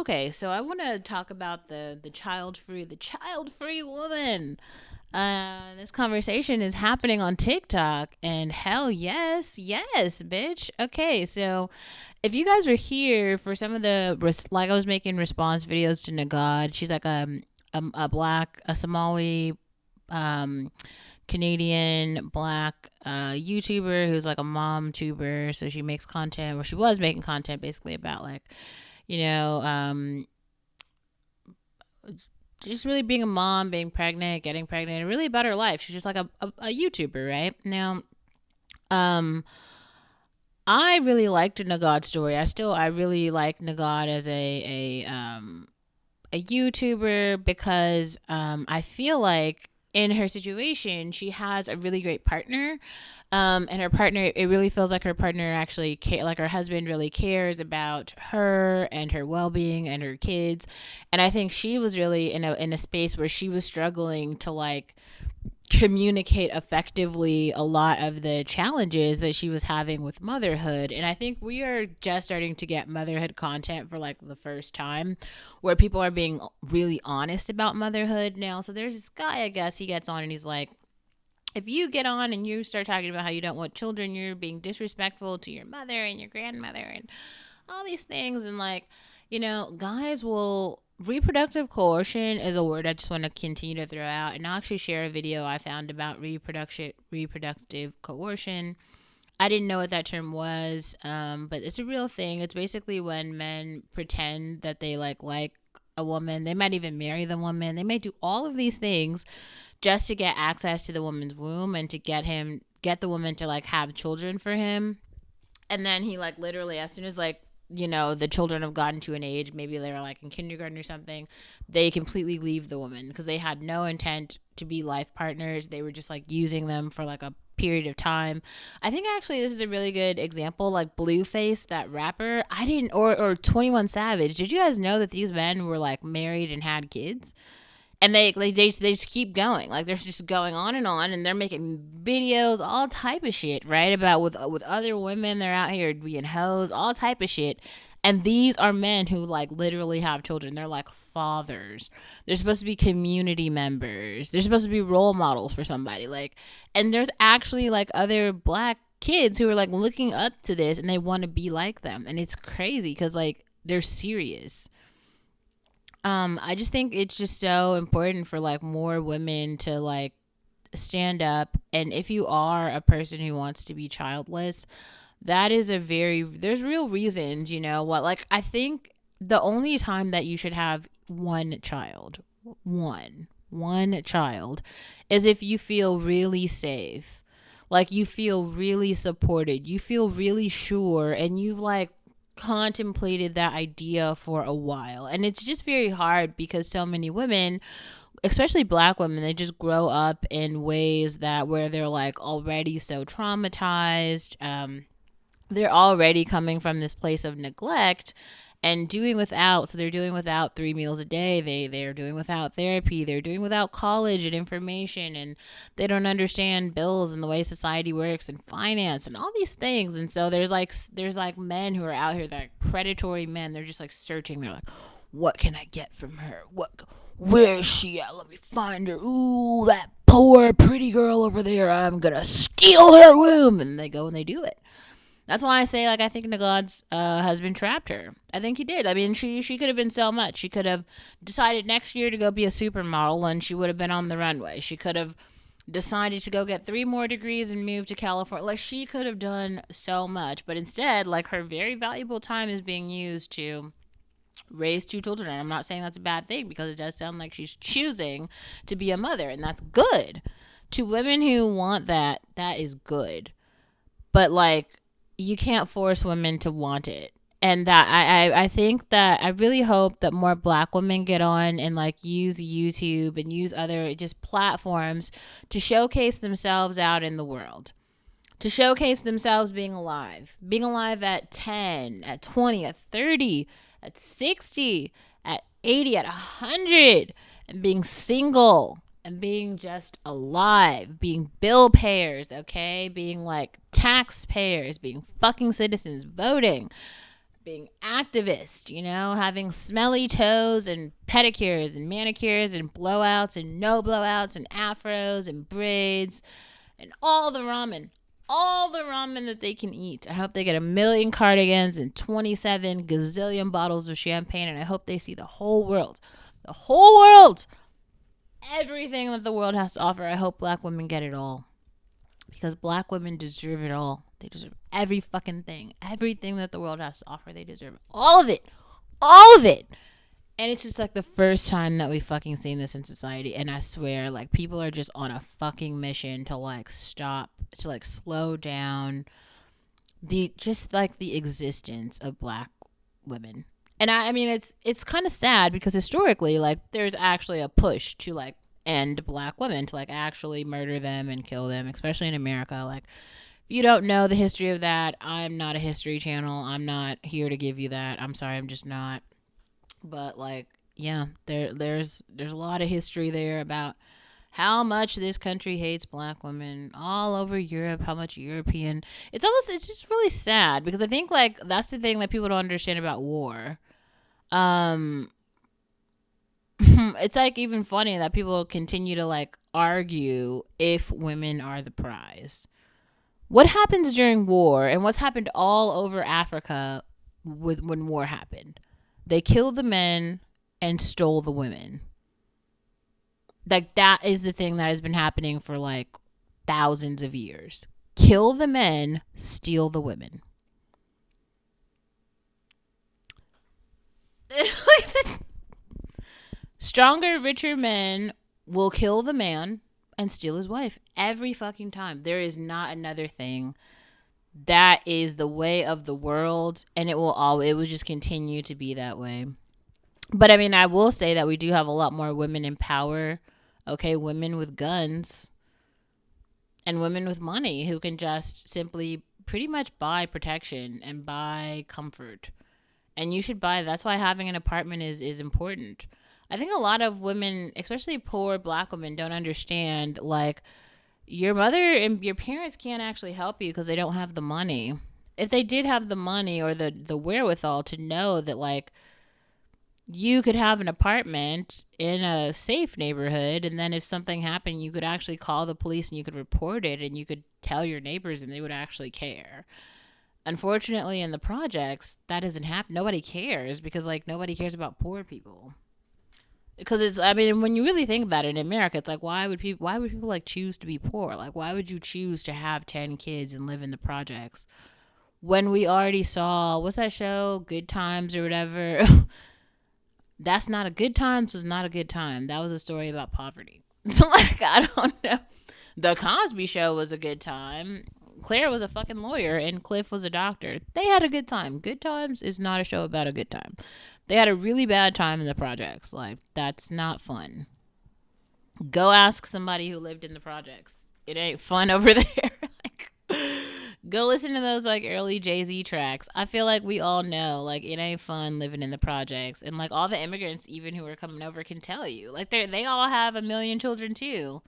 Okay, so I want to talk about the child free woman. This conversation is happening on TikTok, and hell yes, yes, bitch. Okay, so if you guys were here for some of the like I was making response videos to Nagad, she's like a Somali um Canadian black YouTuber who's like a mom tuber. So she makes content, or she was making content basically about like, you know, just really being a mom, being pregnant, getting pregnant, and really about her life. She's just like a YouTuber, right? Now, um, I really liked Nagad's story. I really like Nagad as a YouTuber because I feel like in her situation she has a really great partner, and her partner, it really feels like her partner actually like her husband really cares about her and her well-being and her kids. And I think she was really in a space where she was struggling to like communicate effectively a lot of the challenges that she was having with motherhood. And I think we are just starting to get motherhood content for like the first time, where people are being really honest about motherhood now. So there's this guy, I guess, he gets on and he's like, if you get on and you start talking about how you don't want children, you're being disrespectful to your mother and your grandmother and all these things. And like, guys will, reproductive coercion is a word I just want to continue to throw out. And I'll actually share a video I found about reproductive coercion. I didn't know what that term was, but it's a real thing. It's basically when men pretend that they like a woman. They might even marry the woman. They might do all of these things just to get access to the woman's womb and to get the woman to like have children for him. And then he like literally, as soon as like, the children have gotten to an age, maybe they were like in kindergarten or something, they completely leave the woman because they had no intent to be life partners. They were just like using them for like a period of time. I think actually this is a really good example. Like Blueface, that rapper, I didn't, or 21 Savage. Did you guys know that these men were like married and had kids? And they just keep going, like they're just going on, and they're making videos, all type of shit, right, about with other women. They're out here being hoes, all type of shit. And these are men who like literally have children. They're like fathers. They're supposed to be community members. They're supposed to be role models for somebody, like. And there's actually like other black kids who are like looking up to this and they want to be like them. And it's crazy because like they're serious. I just think it's just so important for like more women to like stand up. And if you are a person who wants to be childless, that is there's real reasons, what, like, I think the only time that you should have one child is if you feel really safe, like you feel really supported, you feel really sure, and you've like contemplated that idea for a while. And it's just very hard because so many women, especially black women, they just grow up in ways that where they're like already so traumatized. They're already coming from this place of neglect and doing without. So they're doing without 3 meals a day. They're doing without therapy. They're doing without college and information, and they don't understand bills and the way society works and finance and all these things. And so there's like men who are out here, that predatory men. They're just like searching. They're like, what can I get from her? Where is she at? Let me find her. Ooh, that poor pretty girl over there. I'm gonna steal her womb. And they go and they do it. That's why I say, like, I think Nagad's husband trapped her. I think he did. I mean, she could have been so much. She could have decided next year to go be a supermodel, and she would have been on the runway. She could have decided to go get 3 more degrees and move to California. Like, she could have done so much. But instead, like, her very valuable time is being used to raise 2 children. And I'm not saying that's a bad thing, because it does sound like she's choosing to be a mother, and that's good. To women who want that, that is good. But, like, you can't force women to want it. And that I think that I really hope that more black women get on and like use YouTube and use other just platforms to showcase themselves out in the world, to showcase themselves being alive at 10, at 20, at 30, at 60, at 80, at 100, and being single and being just alive, being bill payers, okay? Being like taxpayers, being fucking citizens, voting. being activist, having smelly toes and pedicures and manicures and blowouts and no blowouts and afros and braids and all the ramen that they can eat. I hope they get 1,000,000 cardigans and 27 gazillion bottles of champagne, and I hope they see the whole world. The whole world! Everything that the world has to offer. I hope black women get it all. Because black women deserve it all. They deserve every fucking thing. Everything that the world has to offer, they deserve all of it. All of it. And it's just like the first time that we've fucking seen this in society. And I swear, like, people are just on a fucking mission to, like, stop, to, like, slow down the existence of black women. And I mean, it's kind of sad because historically, like, there's actually a push to, like, end black women, to, like, actually murder them and kill them, especially in America. Like, if you don't know the history of that, I'm not a history channel. I'm not here to give you that. I'm sorry, I'm just not. But, like, yeah, there's a lot of history there about how much this country hates black women all over Europe, how much European. It's just really sad because I think, like, that's the thing that people don't understand about war. It's, like, even funny that people continue to, like, argue if women are the prize. What happens during war and what's happened all over Africa when war happened? They killed the men and stole the women. Like, that is the thing that has been happening for, like, thousands of years. Kill the men, steal the women. Stronger, richer men will kill the man and steal his wife every fucking time. There is not another thing. That is the way of the world, and it will just continue to be that way. But I mean, I will say that we do have a lot more women in power. Okay, women with guns and women with money who can just simply pretty much buy protection and buy comfort. And you should buy. That's why having an apartment is important. I think a lot of women, especially poor black women, don't understand, like, your mother and your parents can't actually help you because they don't have the money. If they did have the money or the wherewithal to know that, like, you could have an apartment in a safe neighborhood, and then if something happened, you could actually call the police and you could report it and you could tell your neighbors and they would actually care. Unfortunately, in the projects, that doesn't happen. Nobody cares because, like, nobody cares about poor people. Because it's, I mean, when you really think about it, in America, it's like, why would people like choose to be poor? Like, why would you choose to have 10 kids and live in the projects when we already saw, what's that show, Good Times or whatever? That's not a Good Times was not a good time. That was a story about poverty. So, like, I don't know. The Cosby Show was a good time. Claire was a fucking lawyer and Cliff was a doctor. They had a good time. Good Times is not a show about a good time. They had a really bad time in the projects. Like, that's not fun. Go ask somebody who lived in the projects. It ain't fun over there. Like, go listen to those, like, early Jay-Z tracks. I feel like we all know, like, it ain't fun living in the projects. And, like, all the immigrants, even who are coming over, can tell you. Like, they all have 1,000,000 children, too.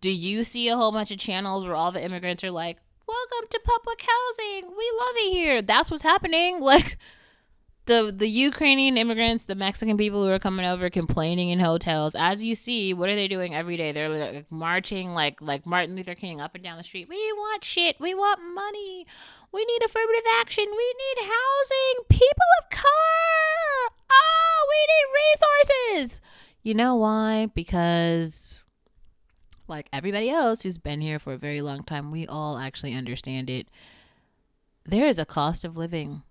Do you see a whole bunch of channels where all the immigrants are like, welcome to public housing, we love it here? That's what's happening. Like, the Ukrainian immigrants, the Mexican people who are coming over complaining in hotels, as you see, what are they doing every day? They're, like, marching like Martin Luther King up and down the street. We want shit. We want money. We need affirmative action. We need housing. People of color. Oh, we need resources. You know why? Because, like everybody else who's been here for a very long time, we all actually understand it. There is a cost of living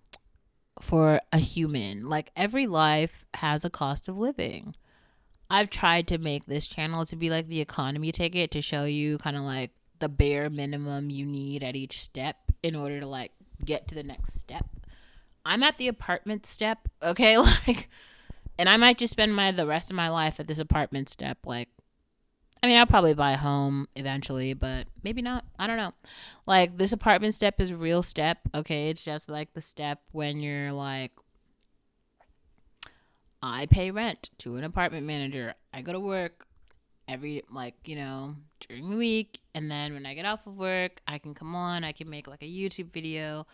for a human. Like, every life has a cost of living. I've tried to make this channel to be like the economy ticket, to show you kind of like the bare minimum you need at each step in order to, like, get to the next step. I'm at the apartment step, okay? Like, and I might just spend the rest of my life at this apartment step. Like, I mean, I'll probably buy a home eventually, but maybe not. I don't know. Like, this apartment step is a real step, okay? It's just like the step when you're like, I pay rent to an apartment manager. I go to work every, like, during the week. And then when I get off of work, I can come on. I can make, like, a YouTube video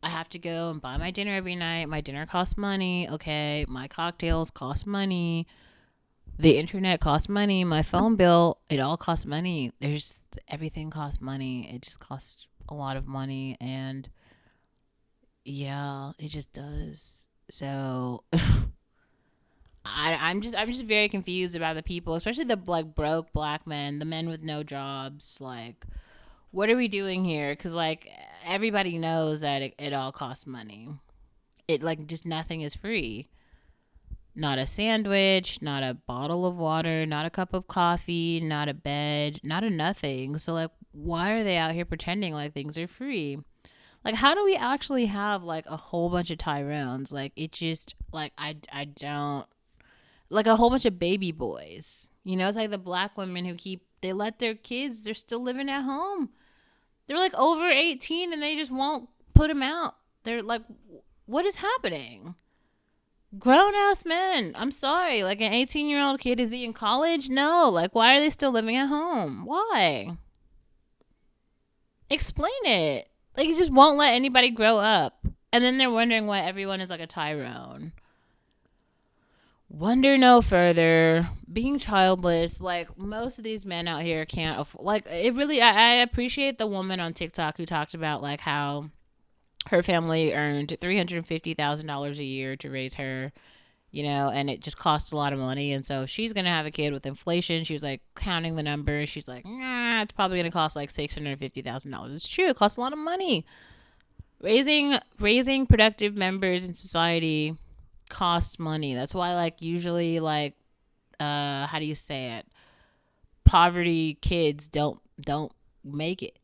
I have to go and buy my dinner every night. My dinner costs money. Okay. My cocktails cost money. The internet costs money. My phone bill, it all costs money. There's everything costs money. It just costs a lot of money. And yeah, it just does. So I'm just very confused about the people, especially the like broke black men, the men with no jobs. Like, what are we doing here? Because like everybody knows that it all costs money. It like just nothing is free. Not a sandwich, not a bottle of water, not a cup of coffee, not a bed, not a nothing. So like, why are they out here pretending like things are free? Like, how do we actually have like a whole bunch of Tyrones? Like, it just like I don't like a whole bunch of baby boys. You know, it's like the black women who they let their kids, they're still living at home. They're like over 18 and they just won't put them out. They're like, what is happening? Grown ass men. I'm sorry. Like an 18-year-old kid, is he in college? No. Like, why are they still living at home? Why? Explain it. Like, you just won't let anybody grow up. And then they're wondering why everyone is like a Tyrone. Wonder no further. Being childless, like most of these men out here can't afford. Like it really, I appreciate the woman on TikTok who talked about like how her family earned $350,000 a year to raise her, you know, and it just costs a lot of money. And so she's gonna have a kid with inflation. She was like counting the numbers. She's like, nah, it's probably gonna cost like $650,000. It's true. It costs a lot of money. Raising productive members in society costs money. That's why like usually like how do you say it? Poverty kids don't make it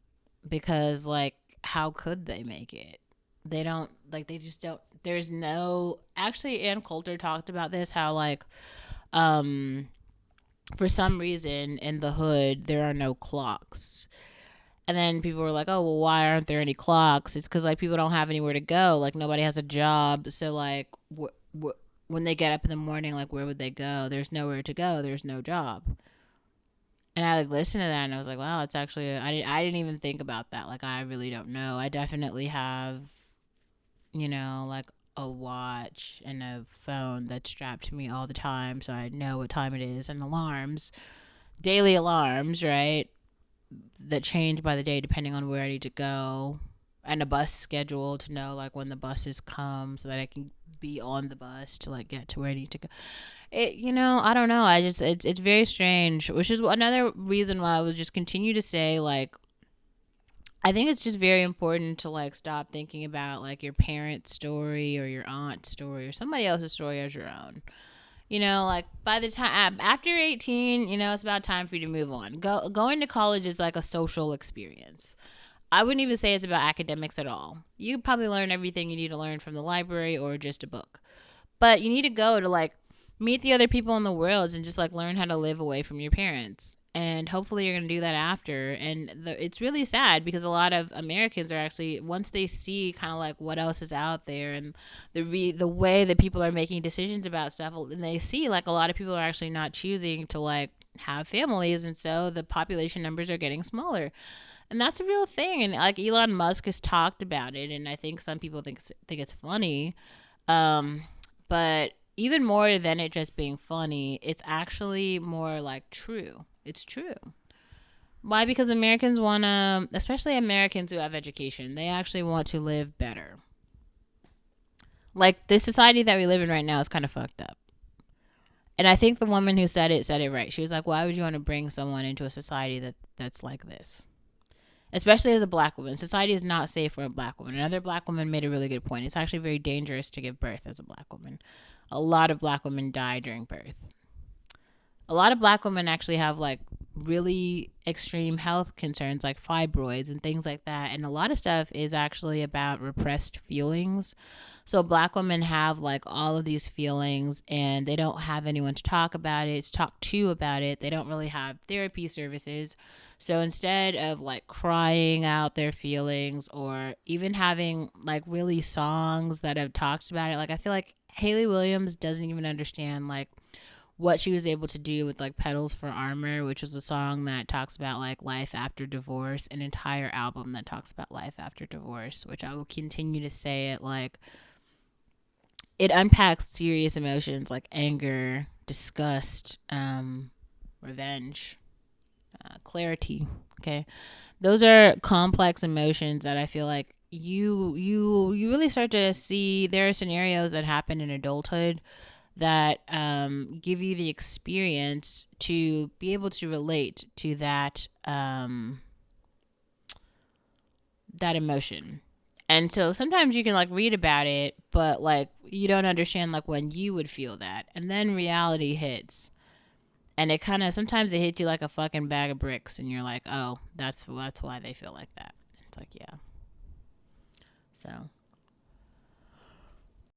because like how could they make it? They don't like they just don't there's no actually Ann Coulter talked about this how like um for some reason in the hood there are no clocks. And then people were like, "Oh, well, why aren't there any clocks?" It's because like people don't have anywhere to go. Like nobody has a job. So like, when they get up in the morning, like where would they go? There's nowhere to go. There's no job. And I like listened to that and I was like, "Wow, it's actually I didn't even think about that. Like I really don't know. I definitely have, you know, like a watch and a phone that's strapped to me all the time, so I know what time it is, and alarms, daily alarms, right? That change by the day depending on where I need to go, and a bus schedule to know like when the buses come so that I can be on the bus to like get to where I need to go. It, you know, I don't know. I just it's very strange, which is another reason why I would just continue to say like I think it's just very important to like stop thinking about like your parent's story or your aunt's story or somebody else's story as your own. You know, like by the time after 18, you know, it's about time for you to move on. Going to college is like a social experience. I wouldn't even say it's about academics at all. You probably learn everything you need to learn from the library or just a book. But you need to go to like meet the other people in the world and just like learn how to live away from your parents. And hopefully you're going to do that after. And it's really sad because a lot of Americans are actually, once they see kind of like what else is out there and the way that people are making decisions about stuff, and they see like a lot of people are actually not choosing to like have families, and so the population numbers are getting smaller. And that's a real thing. And like Elon Musk has talked about it, and I think some people think it's funny. But even more than it just being funny, it's actually more like true. It's true. Why? Because Americans want to, especially Americans who have education, they actually want to live better. Like the society that we live in right now is kind of fucked up. And I think the woman who said it right. She was like, why would you want to bring someone into a society that's like this? Especially as a black woman. Society is not safe for a black woman. Another black woman made a really good point. It's actually very dangerous to give birth as a black woman. A lot of black women die during birth. A lot of black women actually have like really extreme health concerns like fibroids and things like that. And a lot of stuff is actually about repressed feelings. So black women have like all of these feelings and they don't have anyone to talk about it, to talk to about it. They don't really have therapy services. So instead of like crying out their feelings or even having like really songs that have talked about it, like I feel like Haley Williams doesn't even understand like what she was able to do with like Petals for Armor, which was a song that talks about like life after divorce, an entire album that talks about life after divorce, which I will continue to say it like it unpacks serious emotions like anger, disgust, revenge, clarity. Okay, those are complex emotions that I feel like you really start to see. There are scenarios that happen in adulthood that give you the experience to be able to relate to that emotion. And so sometimes you can like read about it, but like you don't understand like when you would feel that. And then reality hits. And it kind of sometimes it hits you like a fucking bag of bricks and you're like, "Oh, that's why they feel like that." It's like, yeah. So,